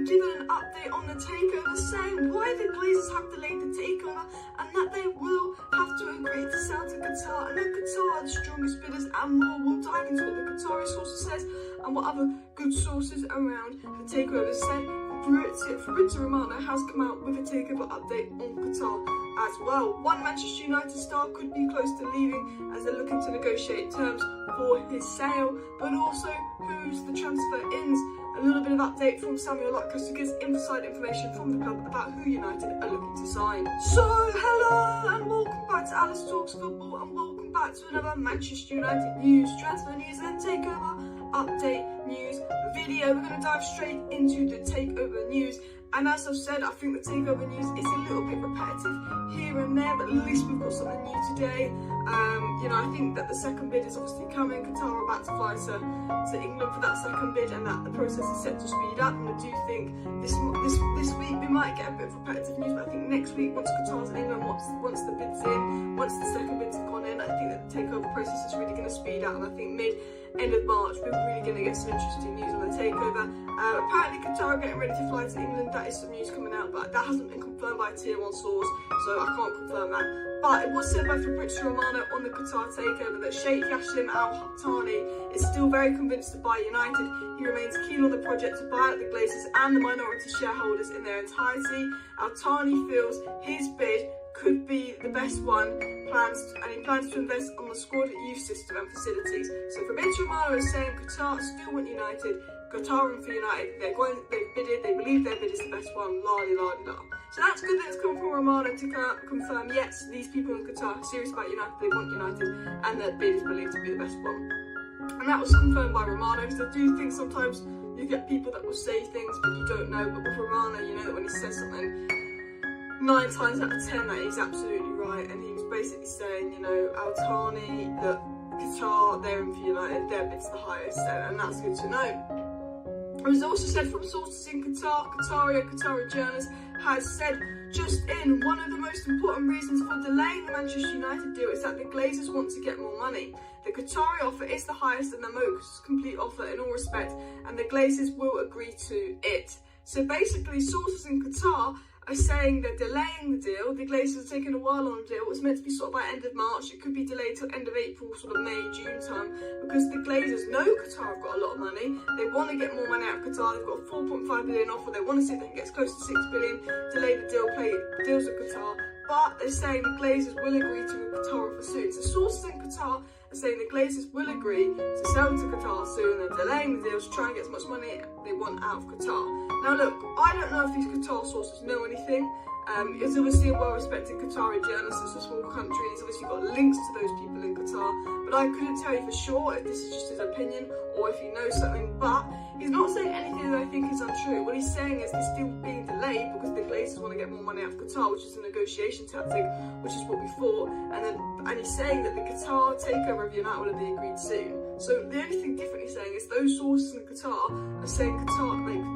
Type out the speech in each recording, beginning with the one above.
given an update on the takeover, saying why the Glazers have delayed the takeover and that they will have to agree to sell to Qatar, and that Qatar are the strongest bidders and more. We'll dive into what the Qatari sources says and what other good sources around the takeover said. Fabrizio Romano has come out with a takeover update on Qatar as well. One Manchester United star could be close to leaving as they're looking to negotiate terms for his sale, but also who's the transfer ins. A little bit of update from Samuel Lotkus, who gives inside information from the club about who United are looking to sign. So hello and welcome back to Alice Talks Football, and welcome back to another Manchester United news, transfer news and takeover update news video. We're going to dive straight into the takeover news, and as I've said, I think the takeover news is a little bit repetitive here and there, but at least we've got something new today. I think that the second bid is obviously coming. Qatar are about to fly to England for that second bid, and that the process is set to speed up. And I do think this week we might get a bit of repetitive news, but I think next week, once Qatar's in England, once the bid's in, once the second bids have gone in, I think that the takeover process is really going to speed up, and I think end of March, we're really going to get some interesting news on the takeover. Apparently Qatar are getting ready to fly to England. That is some news coming out, but that hasn't been confirmed by a tier 1 source, so I can't confirm that. But it was said by Fabrizio Romano on the Qatar takeover that Sheikh Yassim Al Thani is still very convinced to buy United. He remains keen on the project to buy out the Glazers and the minority shareholders in their entirety. Al Thani feels his bid could be the best one, and he plans to invest on the squad youth system and facilities. So Fabrizio Romano is saying Qatar still want United, Qatar and for United, they've bidded, they believe their bid is the best one, la-di-la-di-la. So that's good that it's come from Romano to confirm, yes, these people in Qatar are serious about United, they want United, and their bid is believed to be the best one. And that was confirmed by Romano, because I do think sometimes you get people that will say things but you don't know, but with Romano, you know that when he says something, 9 times out of 10 that he's absolutely right, and he was basically saying, Al Thani, that Qatar, they're in for United, their bid's the highest, and that's good to know. It was also said from sources in Qatar, Qatari journalist has said just in, one of the most important reasons for delaying the Manchester United deal is that the Glazers want to get more money. The Qatari offer is the highest and the most complete offer in all respect, and the Glazers will agree to it. So basically, sources in Qatar are saying they're delaying the deal. The Glazers are taking a while on the deal. It was meant to be sort of by end of March. It could be delayed till end of April, sort of May, June time, because the Glazers know Qatar have got a lot of money. They want to get more money out of Qatar. They've got a 4.5 billion offer. They want to see if they can get as close to 6 billion, delay the deal, play deals with Qatar. But they're saying the Glazers will agree to a Qatar offer soon. So sources in Qatar are saying the Glazers will agree to sell to Qatar soon. They're delaying the deal to try and get as much money they want out of Qatar. Now look, I don't know if these Qatar sources know anything. It's obviously a well-respected Qatari journalist. It's a small country, and he's obviously got links to those people in Qatar. But I couldn't tell you for sure if this is just his opinion or if he knows something. But he's not saying anything that I think is untrue. What he's saying is this deal being delayed because the Glazers want to get more money out of Qatar, which is a negotiation tactic, which is what we thought. And he's saying that the Qatar takeover of United will be agreed soon. So the only thing different he's saying is those sources in Qatar are saying Qatar,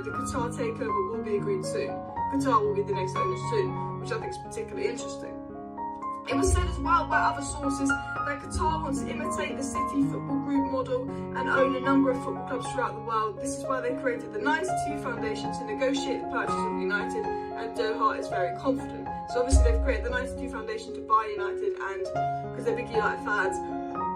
the Qatar takeover will be agreed soon. Qatar will be the next owners soon, which I think is particularly interesting. It was said as well by other sources that Qatar wants to imitate the City Football Group model and own a number of football clubs throughout the world. This is why they created the 92 Foundation to negotiate the purchase of United, and Doha is very confident. So obviously they've created the 92 Foundation to buy United, and because they're big United fans,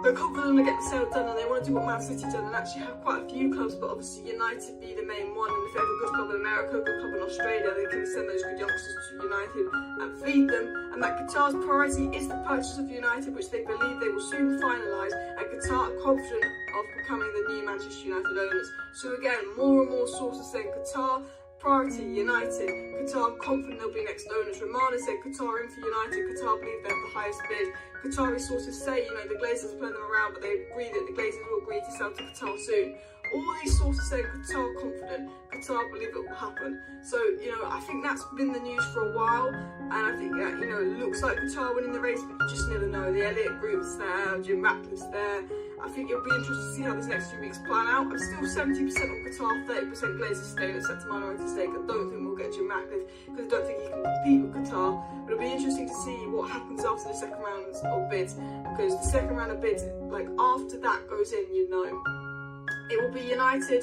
they're confident to get the sale done, and they want to do what Man City done and actually have quite a few clubs, but obviously United be the main one. And if they have a good club in America, a good club in Australia, they can send those good youngsters to United and feed them. And that Qatar's priority is the purchase of United, which they believe they will soon finalise, and Qatar are confident of becoming the new Manchester United owners. So again, more and more sources saying Qatar priority United, Qatar confident they'll be next owners. Romano said Qatar in for United, Qatar believe they have the highest bid. Qatari sources say, the Glazers are playing them around, but they agree that the Glazers will agree to sell to Qatar soon. All these sources say Qatar confident, Qatar believe it will happen. So, I think that's been the news for a while, and I think that, it looks like Qatar winning the race, but you just never know. The Elliott Group's there, Jim Ratcliffe's there. I think it'll be interesting to see how these next few weeks plan out. I'm still 70% on Qatar, 30% Glazers staying at sector minority stake. I don't think we'll get Jim Ratcliffe because I don't think he can compete with Qatar. But it'll be interesting to see what happens after the second round of bids, because the second round of bids, after that goes in, it will be United,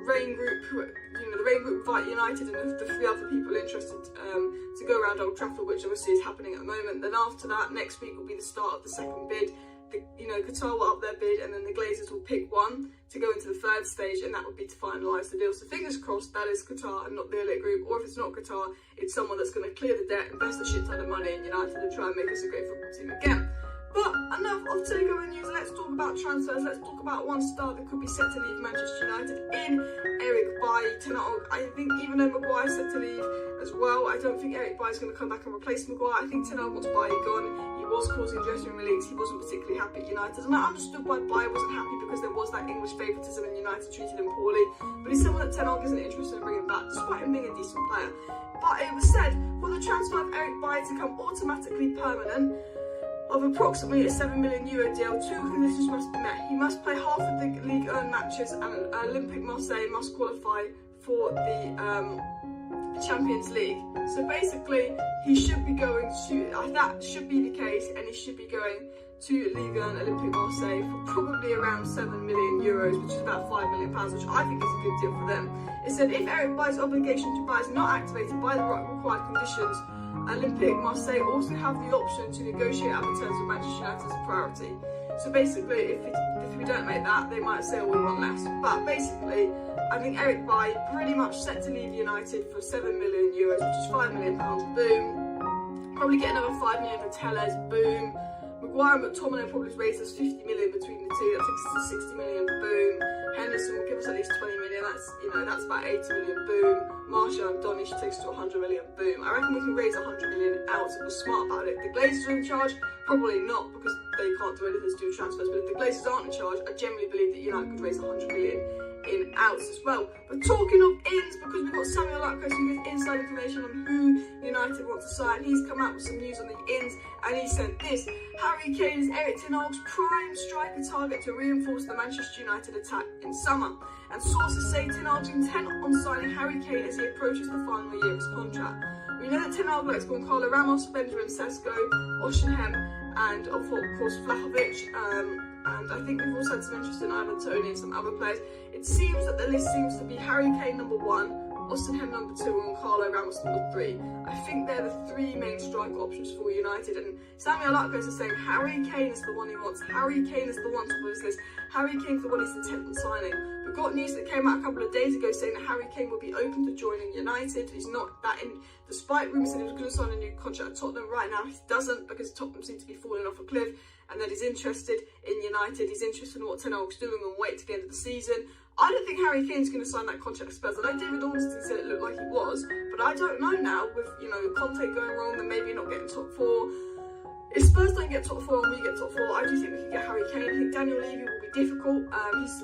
Rain Group, the the rain group invite United and the 3 other people interested to go around Old Trafford, which obviously is happening at the moment. Then after that, next week will be the start of the second bid. Qatar will up their bid, and then the Glazers will pick one to go into the 3rd stage, and that would be to finalise the deal. So fingers crossed that is Qatar and not the elite group, or if it's not Qatar, it's someone that's going to clear the debt, invest a shit ton of money in United and try and make us a great football team again. But enough of takeover news, let's talk about transfers. Let's talk about one star that could be set to leave Manchester United in Erik Bailly. I think even though Maguire's set to leave as well, I don't think Erik Bailly is going to come back and replace Maguire. I think Ten Hag wants Bailly gone. He was causing dressing room leaks. He wasn't particularly happy at United, and I understood why Bailly wasn't happy, because there was that English favouritism and United treated him poorly. But he's someone that Ten Hag isn't interested in bringing back, despite him being a decent player. But it was said for the transfer of Erik Bailly to come automatically permanent, of approximately a €7 million deal, 2 conditions must be met. He must play half of the Ligue 1 matches, and Olympique Marseille must qualify for the Champions League. So basically, he should be going to, that should be the case, and he should be going to Ligue 1 Olympique Marseille for probably around €7 million, which is about £5 million, which I think is a good deal for them. It said if Erik Bailly's obligation to buy is not activated by the required conditions, Olympique Marseille also have the option to negotiate other terms with Manchester United as a priority. So basically, if we don't make that, they might say, oh, we want less. But basically, I think Erik Bailly pretty much set to leave United for €7 million, which is £5 million, boom. Probably get another $5 million for Tellez, boom. Maguire and McTominay probably raised us 50 million between the two. That takes us to 60 million, boom. Henderson will give us at least 20 million. That's about 80 million, boom. Martial and Donish takes to 100 million, boom. I reckon we can raise 100 million out if we're smart about it. The Glazers are in charge, probably not, because they can't do anything to do with transfers. But if the Glazers aren't in charge, I generally believe that United could raise 100 million in outs as well. But talking of ins, because we've got Samuel Luckos who gives inside information on who United want to sign. He's come out with some news on the ins, and he said this: Harry Kane is Erik Ten Hag's prime striker target to reinforce the Manchester United attack in summer. And sources say Ten Hag's intent on signing Harry Kane as he approaches the final year of his contract. We know that Ten Hag likes Mckola, Ramos, Benjamin Sesko, Osimhen, and of course Vlahovic. And I think we've also had some interest in Ivan Toney and some other players. It seems that the list seems to be Harry Kane number 1, Osimhen number 2, and Carlo Ramos number 3. I think they're the 3 main striker options for United. And Samuel Luckos is saying Harry Kane is the one he wants. Harry Kane is the one to put his list. Harry Kane's the one he's intent on signing. We got news that came out a couple of days ago saying that Harry Kane will be open to joining United. He's not that in, despite rumours that he was going to sign a new contract at Tottenham. Right now he doesn't, because Tottenham seem to be falling off a cliff, and that he's interested in United. He's interested in what Ten Hag's doing and wait to the end of the season. I don't think Harry Kane's going to sign that contract at Spurs. I know David Ornstein said it looked like he was, but I don't know now with, Conte going wrong and maybe not getting top 4. If Spurs don't get top 4 and we get top 4, I do think we can get Harry Kane. I think Daniel Levy will be difficult.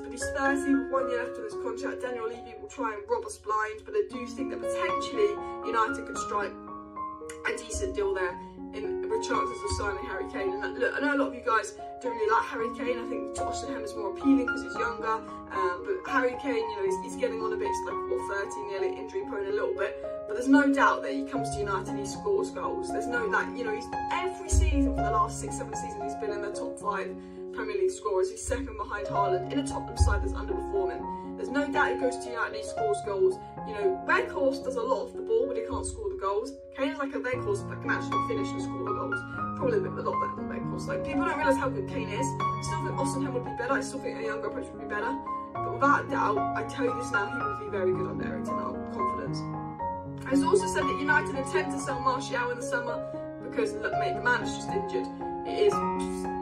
He's 30 with 1 year left on his contract. Daniel Levy will try and rob us blind, but I do think that potentially United could strike a decent deal there with chances of signing Harry Kane. And look, I know a lot of you guys don't really like Harry Kane. I think Osimhen is more appealing because he's younger. But Harry Kane, he's getting on a bit. He's like 30, nearly injury prone a little bit. But there's no doubt that he comes to United and he scores goals. There's no that, he's every season for the last 6-7 seasons he's been in the top 5 Premier League scorers. He's second behind Haaland in a Tottenham side that's underperforming. There's no doubt he goes to United and he scores goals. Weghorst does a lot off the ball, but he can't score the goals. Kane is like a Weghorst that can actually finish and score the goals. Probably a lot better than Weghorst. People don't realise how good Kane is. I still think Osimhen would be better. I still think a younger approach would be better. But without a doubt, I tell you this now, he would be very good on Erik Ten Hag. Confidence. It's also said that United intend to sell Martial in the summer because, look, mate, the man is just injured. It is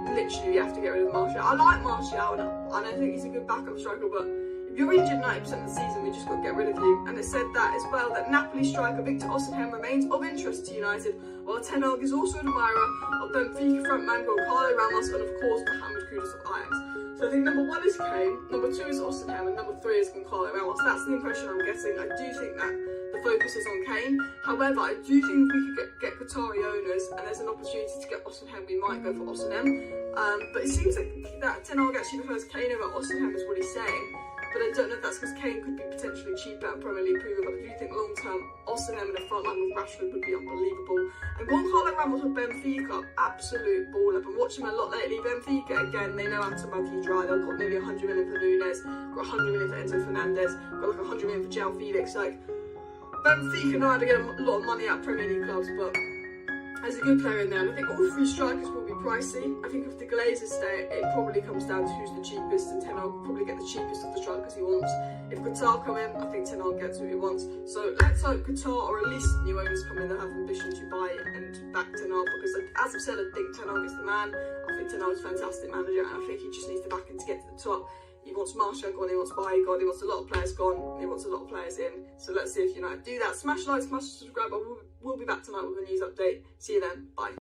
literally, you have to get rid of Martial. I like Martial, and I think he's a good backup striker, but if you're injured 90% of the season, we just got to get rid of you. And it said that as well, that Napoli striker Victor Osimhen remains of interest to United, while Ten Hag is also an admirer of Benfica frontman Carlo Ramos and of course Mohamed Kudus of Ajax. So I think number 1 is Kane, number 2 is Osimhen, and number 3 is Carlo Ramos. That's the impression I'm getting. I do think that the focus is on Kane. However, I do think if we could get Qatari owners and there's an opportunity to get Osimhen, we might go for Osimhen. But it seems that Ten Hag actually prefers Kane over Osimhen is what he's saying. but I don't know if that's because Kane could be potentially cheaper at Premier League proven, but I do think long term, Osimhen in the front line with Rashford would be unbelievable. And Gonzalo Ramos with Benfica, absolute baller. I've been watching them a lot lately. Benfica, again, they know how to monkey dry. They've got nearly 100 million for Nunes, got 100 million for Enzo Fernandez, got like 100 million for João Felix. Like, Benfica know how to get a lot of money out of Premier League clubs, but there's a good player in there, and I think all three strikers will be pricey. I think if the Glazers stay, it probably comes down to who's the cheapest, and Ten Hag will probably get the cheapest of the strikers he wants. If Qatar come in, I think Ten Hag gets what he wants. So let's hope Qatar, or at least new owners, come in that have ambition to buy and back Ten Hag, because as I've said, I think Ten Hag is the man. I think Ten Hag is a fantastic manager, and I think he just needs to back him to get to the top. He wants Martial gone, he wants Bailly gone, he wants a lot of players gone, he wants a lot of players in. So let's see if United do that. Smash like, smash subscribe. I will be back tonight with a news update. See you then. Bye.